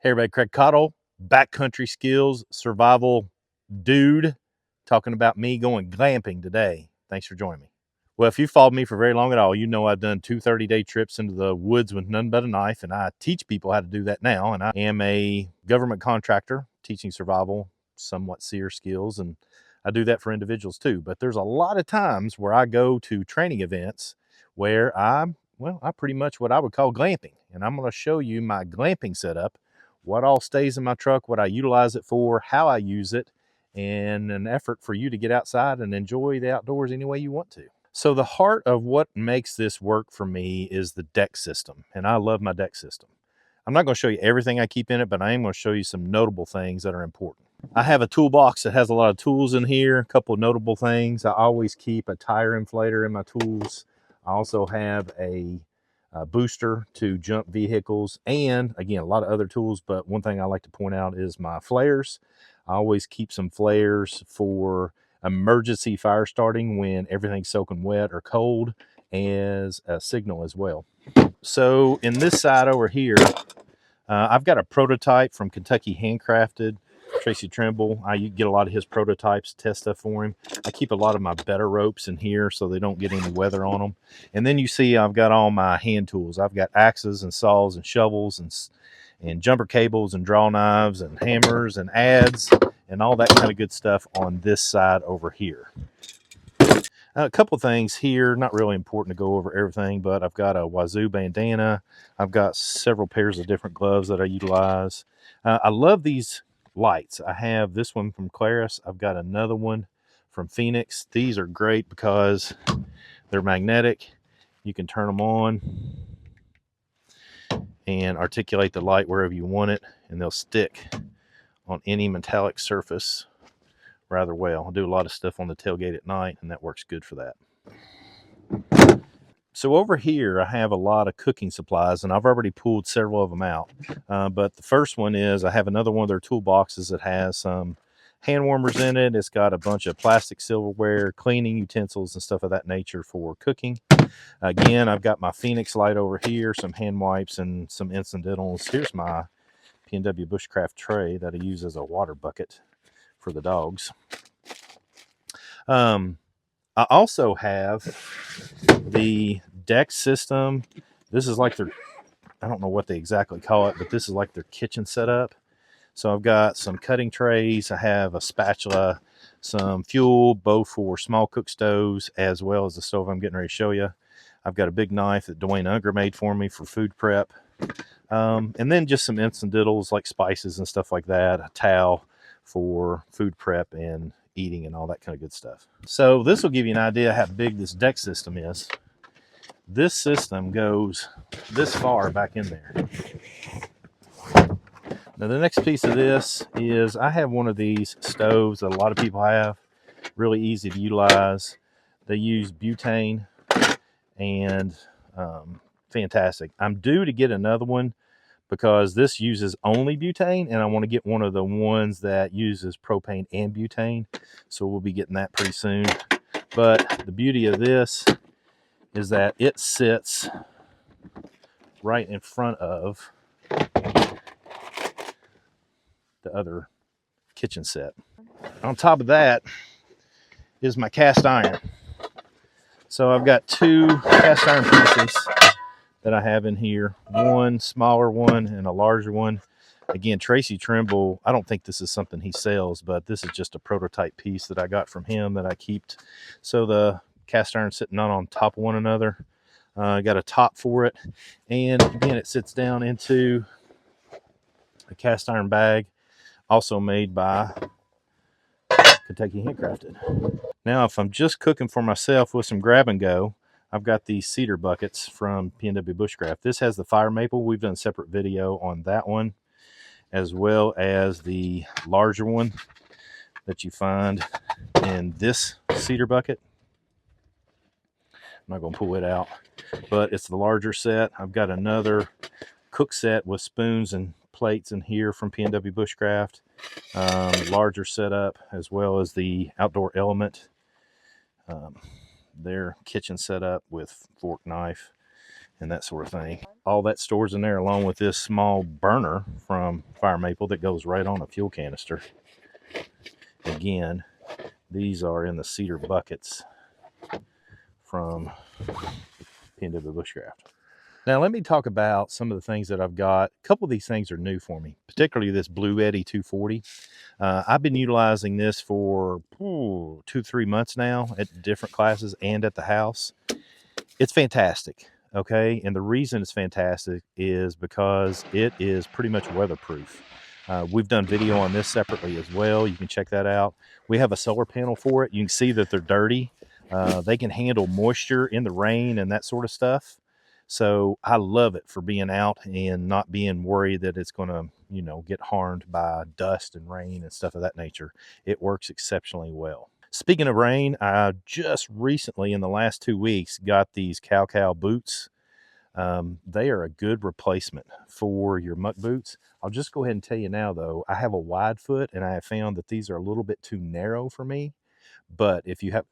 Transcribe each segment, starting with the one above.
Hey everybody, Craig Cottle, backcountry skills, survival dude, talking about me going glamping today. Thanks for joining me. Well, if you followed me for very long at all, you know I've done 2 30-day trips into the woods with none but a knife, and I teach people how to do that now. And I am a government contractor teaching survival, somewhat seer skills, and I do that for individuals too. But there's a lot of times where I go to training events where I pretty much what I would call glamping. And I'm going to show you my glamping setup, what all stays in my truck, what I utilize it for, how I use it, and an effort for you to get outside and enjoy the outdoors any way you want to. So the heart of what makes this work for me is the deck system, and I love my deck system. I'm not going to show you everything I keep in it, but I am going to show you some notable things that are important. I have a toolbox that has a lot of tools in here, a couple of notable things. I always keep a tire inflator in my tools. I also have a booster to jump vehicles, and again, a lot of other tools, but one thing I like to point out is my flares. I always keep some flares for emergency fire starting when everything's soaking wet or cold, as a signal as well. So in this side over here, I've got a prototype from Kentucky Handcrafted, Tracy Trimble. I get a lot of his prototypes, test stuff for him. I keep a lot of my better ropes in here so they don't get any weather on them. And then you see I've got all my hand tools. I've got axes and saws and shovels and jumper cables and draw knives and hammers and adze and all that kind of good stuff on this side over here. A couple things here, not really important to go over everything, but I've got a Wazoo bandana. I've got several pairs of different gloves that I utilize. I love these lights. I have this one from Claris. I've got another one from Phoenix. These are great because they're magnetic. You can turn them on and articulate the light wherever you want it, and they'll stick on any metallic surface rather well. I do a lot of stuff on the tailgate at night, and that works good for that. So over here, I have a lot of cooking supplies, and I've already pulled several of them out. But the first one is I have another one of their toolboxes that has some hand warmers in it. It's got a bunch of plastic silverware, cleaning utensils, and stuff of that nature for cooking. Again, I've got my Phoenix light over here, some hand wipes, and some incidentals. Here's my P&W Bushcraft tray that I use as a water bucket for the dogs. I also have the deck system. This is like their, I don't know what they exactly call it, but this is like their kitchen setup. So I've got some cutting trays. I have a spatula, some fuel, both for small cook stoves, as well as the stove I'm getting ready to show you. I've got a big knife that Dwayne Unger made for me for food prep. And then just some incidentals like spices and stuff like that, a towel for food prep and eating and all that kind of good stuff. So this will give you an idea how big this deck system is. This system goes this far back in there. Now the next piece of this is I have one of these stoves that a lot of people have, really easy to utilize. They use butane and fantastic. I'm due to get another one because this uses only butane, and I want to get one of the ones that uses propane and butane. So we'll be getting that pretty soon. But the beauty of this is that it sits right in front of the other kitchen set. On top of that is my cast iron. So I've got two cast iron pieces that I have in here, one smaller one and a larger one. Again, Tracy Trimble, I don't think this is something he sells, but this is just a prototype piece that I got from him that I kept. So the cast iron sitting on top of one another. I got a top for it, and again, it sits down into a cast iron bag, also made by Kentucky Handcrafted. Now, if I'm just cooking for myself with some grab and go, I've got these cedar buckets from P&W Bushcraft. This has the fire maple. We've done a separate video on that one, as well as the larger one that you find in this cedar bucket. I'm not going to pull it out, but it's the larger set. I've got another cook set with spoons and plates in here from P&W Bushcraft. Larger setup, as well as the Outdoor Element, their kitchen setup with fork, knife, and that sort of thing. All that stores in there along with this small burner from Fire Maple that goes right on a fuel canister. Again, these are in the cedar buckets from PNW Bushcraft. Now, let me talk about some of the things that I've got. A couple of these things are new for me, particularly this Bluetti 240. I've been utilizing this for 2-3 months now at different classes and at the house. It's fantastic, okay? And the reason it's fantastic is because it is pretty much weatherproof. We've done video on this separately as well. You can check that out. We have a solar panel for it. You can see that they're dirty. They can handle moisture in the rain and that sort of stuff. So I love it for being out and not being worried that it's going to, get harmed by dust and rain and stuff of that nature. It works exceptionally well. Speaking of rain, I just recently in the last 2 weeks got these cow boots. They are a good replacement for your muck boots. I'll just go ahead and tell you now though, I have a wide foot and I have found that these are a little bit too narrow for me. But if you have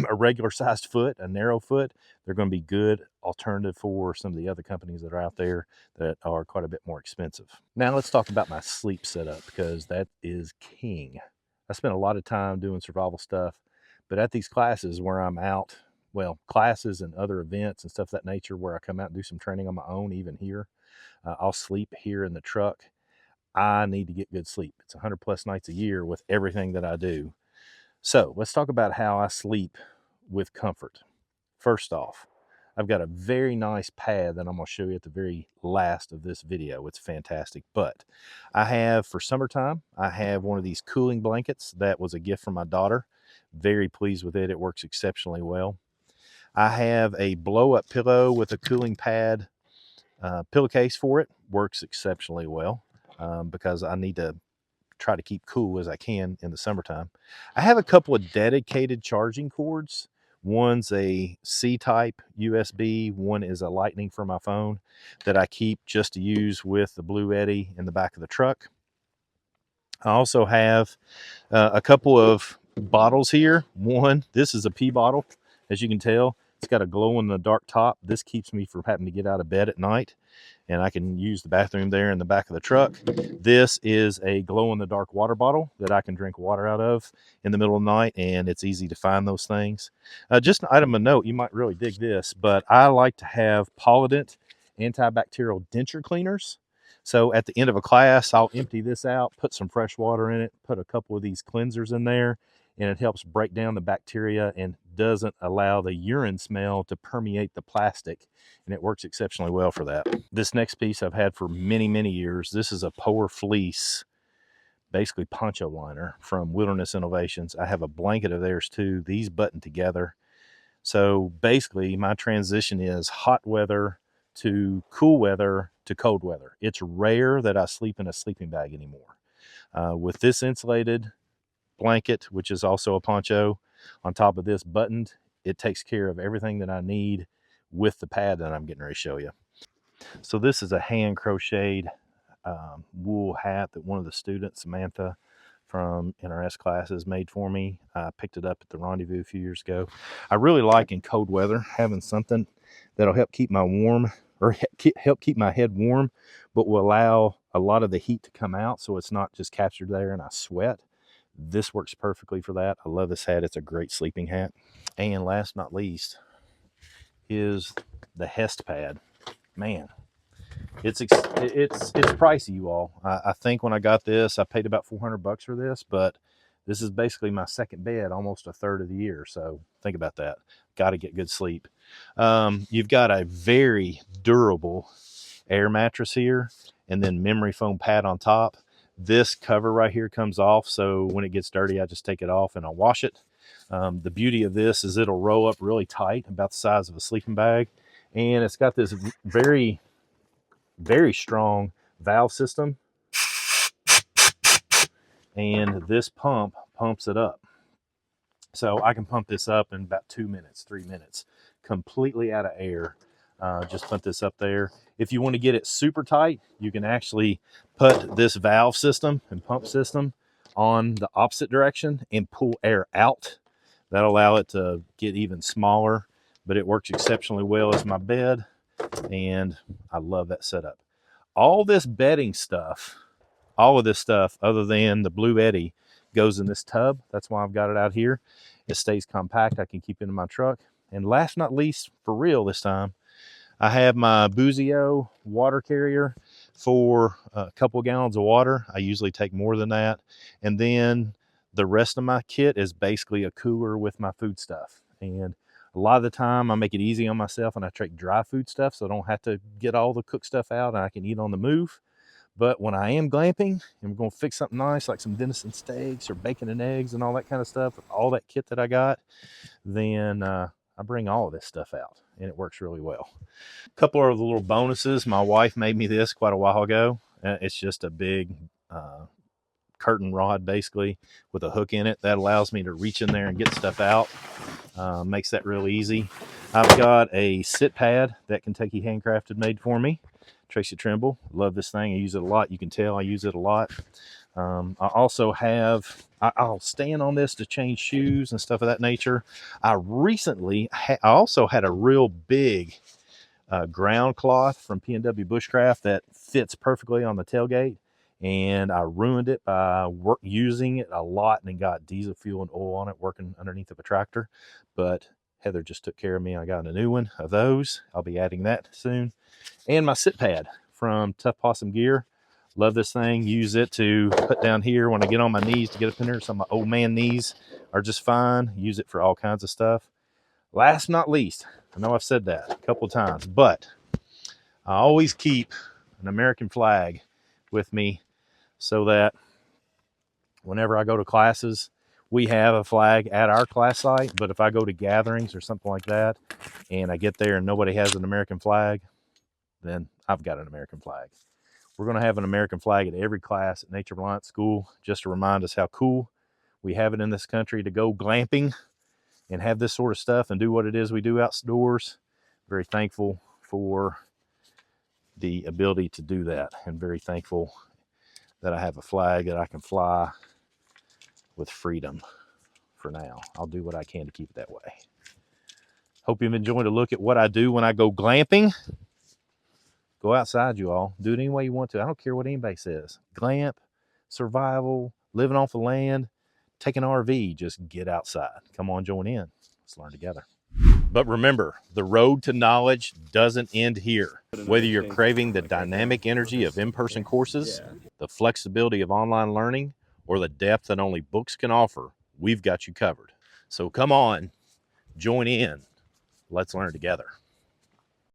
a regular sized foot, a narrow foot, they're going to be good alternative for some of the other companies that are out there that are quite a bit more expensive. Now let's talk about my sleep setup because that is king. I spend a lot of time doing survival stuff, but at these classes where I'm out, classes and other events and stuff of that nature where I come out and do some training on my own, even here, I'll sleep here in the truck. I need to get good sleep. It's 100 plus nights a year with everything that I do. So let's talk about how I sleep with comfort. First off, I've got a very nice pad that I'm going to show you at the very last of this video. It's fantastic. But I have, for summertime, I have one of these cooling blankets that was a gift from my daughter. Very pleased with it. It works exceptionally well. I have a blow-up pillow with a cooling pad pillowcase for it. Works exceptionally well because I need to try to keep cool as I can in the summertime. I have a couple of dedicated charging cords. One's a C-type USB, one is a Lightning for my phone that I keep just to use with the Bluetti in the back of the truck. I also have a couple of bottles here. One, this is a pee bottle. As you can tell, it's got a glow-in-the-dark top. This keeps me from having to get out of bed at night, and I can use the bathroom there in the back of the truck. This is a glow-in-the-dark water bottle that I can drink water out of in the middle of the night, and it's easy to find those things. Just an item of note, you might really dig this, but I like to have Polident antibacterial denture cleaners. So at the end of a class, I'll empty this out, put some fresh water in it, put a couple of these cleansers in there, and it helps break down the bacteria and doesn't allow the urine smell to permeate the plastic, and it works exceptionally well for that. This next piece I've had for many, many years. This is a Polar Fleece, basically poncho liner from Wilderness Innovations. I have a blanket of theirs too. These button together. So basically my transition is hot weather to cool weather to cold weather. It's rare that I sleep in a sleeping bag anymore. With this insulated blanket, which is also a poncho, on top of this buttoned, it takes care of everything that I need with the pad that I'm getting ready to show you. So this is a hand crocheted wool hat that one of the students, Samantha, from NRS classes made for me. I picked it up at the Rendezvous a few years ago. I really like in cold weather having something that'll help keep my help keep my head warm, but will allow a lot of the heat to come out so it's not just captured there and I sweat. This works perfectly for that. I love this hat. It's a great sleeping hat. And last but not least is the Hest pad. Man, it's pricey, you all. I think when I got this, I paid about $400 for this, but this is basically my second bed almost a third of the year. So think about that. Got to get good sleep. You've got a very durable air mattress here and then memory foam pad on top. This cover right here comes off, so when it gets dirty, I just take it off and I'll wash it. The beauty of this is it'll roll up really tight, about the size of a sleeping bag, and it's got this very, very strong valve system, and this pump pumps it up. So I can pump this up in about 2 minutes, 3 minutes, completely out of air. Just put this up there. If you want to get it super tight, you can actually put this valve system and pump system on the opposite direction and pull air out. That'll allow it to get even smaller, but it works exceptionally well as my bed. and I love that setup. All this bedding stuff, all of this stuff other than the Bluetti goes in this tub. That's why I've got it out here. It stays compact. I can keep it in my truck. And last but not least, for real this time, I have my Buzio water carrier for a couple of gallons of water. I usually take more than that. And then the rest of my kit is basically a cooler with my food stuff. And a lot of the time I make it easy on myself and I take dry food stuff so I don't have to get all the cooked stuff out and I can eat on the move. But when I am glamping and we're going to fix something nice like some venison steaks or bacon and eggs and all that kind of stuff, with all that kit that I got, then I bring all of this stuff out and it works really well. A couple of the little bonuses. My wife made me this quite a while ago. It's just a big curtain rod basically with a hook in it that allows me to reach in there and get stuff out. Makes that real easy. I've got a sit pad that Kentucky Handcrafted made for me. Tracy Trimble. Love this thing. I use it a lot. You can tell I use it a lot. I also have, I'll stand on this to change shoes and stuff of that nature. I also had a real big ground cloth from P&W Bushcraft that fits perfectly on the tailgate. And I ruined it by using it a lot and got diesel fuel and oil on it working underneath of a tractor. But Heather just took care of me. I got a new one of those. I'll be adding that soon. And my sit pad from Tough Possum Gear. Love this thing. Use it to put down here when I get on my knees to get up in there. Some of my old man knees are just fine. Use it for all kinds of stuff. Last but not least, I know I've said that a couple of times, but I always keep an American flag with me so that whenever I go to classes, we have a flag at our class site. But if I go to gatherings or something like that and I get there and nobody has an American flag, then I've got an American flag. We're going to have an American flag at every class at Nature Reliance School just to remind us how cool we have it in this country to go glamping and have this sort of stuff and do what it is we do outdoors. Very thankful for the ability to do that, and very thankful that I have a flag that I can fly with freedom for now. I'll do what I can to keep it that way. Hope you've enjoyed a look at what I do when I go glamping. Go outside, you all. Do it any way you want to. I don't care what anybody says. Glamp, survival, living off the land, take an RV. Just get outside. Come on, join in. Let's learn together. But remember, the road to knowledge doesn't end here. Whether you're craving the dynamic energy of in-person courses, the flexibility of online learning, or the depth that only books can offer, we've got you covered. So come on, join in. Let's learn together.